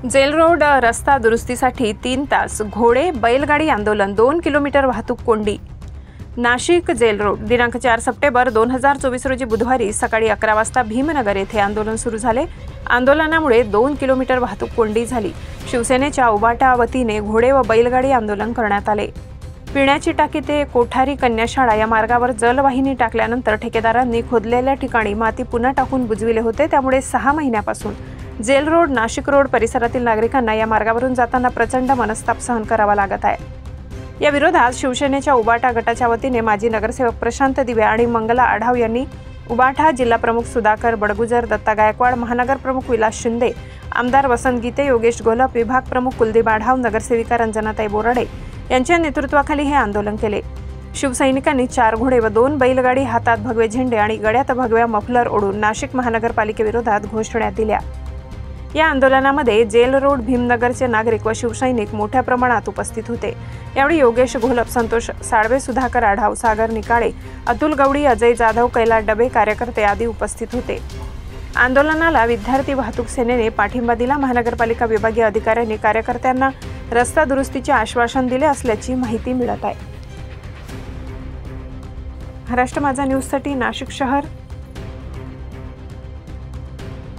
Gel road रस्ता दुरुस्तीसाठी 3 तास घोडे बैलगाडी आंदोलन, 2 किलोमीटर वाहतूक कोंडी। नाशिक जेल रोड दिनांक 4 सप्टेंबर 2024 रोजी बुधवारी सकाळी 11 वाजता भीमनगर येथे आंदोलन सुरू झाले। आंदोलनामुळे 2 किलोमीटर वाहतूक कोंडी झाली। शिवसेनेच्या उबाटा वतीने घोडे व बैलगाडी आंदोलन करण्यात आले। पिण्याची टाकी ते कोठारी कन्याशाळा या मार्गावर जलवाहिनी टाकल्यानंतर ठेकेदारांनी खोदलेल्या ठिकाणी माती पुन्हा टाकून बुजविले होते। त्यामुळे 6 महिन्यापासून जेल रोड नाशिक रोड परिसरातील नागरिकांना या मार्गावरून जाताना प्रचंड मनस्ताप सहन करावा लागत आहे। या विरोधात शिवसेनेच्या उबाटा गटाच्या वतीने माजी नगरसेवक प्रशांत दिवे आणि मंगला आढाव यांनी उबाटा जिल्हा प्रमुख सुधाकर बडगुजर, दत्ता गायकवाड, महानगर प्रमुख विलास शिंदे, आमदार वसंत गीते, योगेश घोलप, विभाग प्रमुख कुलदीप आढाव, नगरसेविका रंजनाताई बोराडे यांच्या नेतृत्वाखाली हे आंदोलन केले। शिवसैनिकांनी 4 घोडे व 2 बैलगाडी, हातात भगवे झेंडे आणि गळ्यात भगव्या मफलर ओढून नाशिक महानगरपालिकेविरोधात घोषणा दिल्या। या आंदोलनामध्ये जेल रोड भीमनगरचे नागरिक व शिवसैनिक मोठ्या प्रमाणात उपस्थित होते। यावेळी योगेश घोलप, संतोष साळवे, सुधाकर आढाव, सागर निकाळे, अतुल गवडी, अजय जाधव, कैलास डबे, कार्यकर्ते आदी उपस्थित होते। आंदोलनाला विद्यार्थी वाहतूक सेनेने पाठिंबा दिला। महानगरपालिका विभागीय अधिकाऱ्यांनी कार्यकर्त्यांना रस्ता दुरुस्तीचे आश्वासन दिले असल्याची माहिती मिळत आहे। महाराष्ट्र माझा न्यूजसाठी नाशिक शहर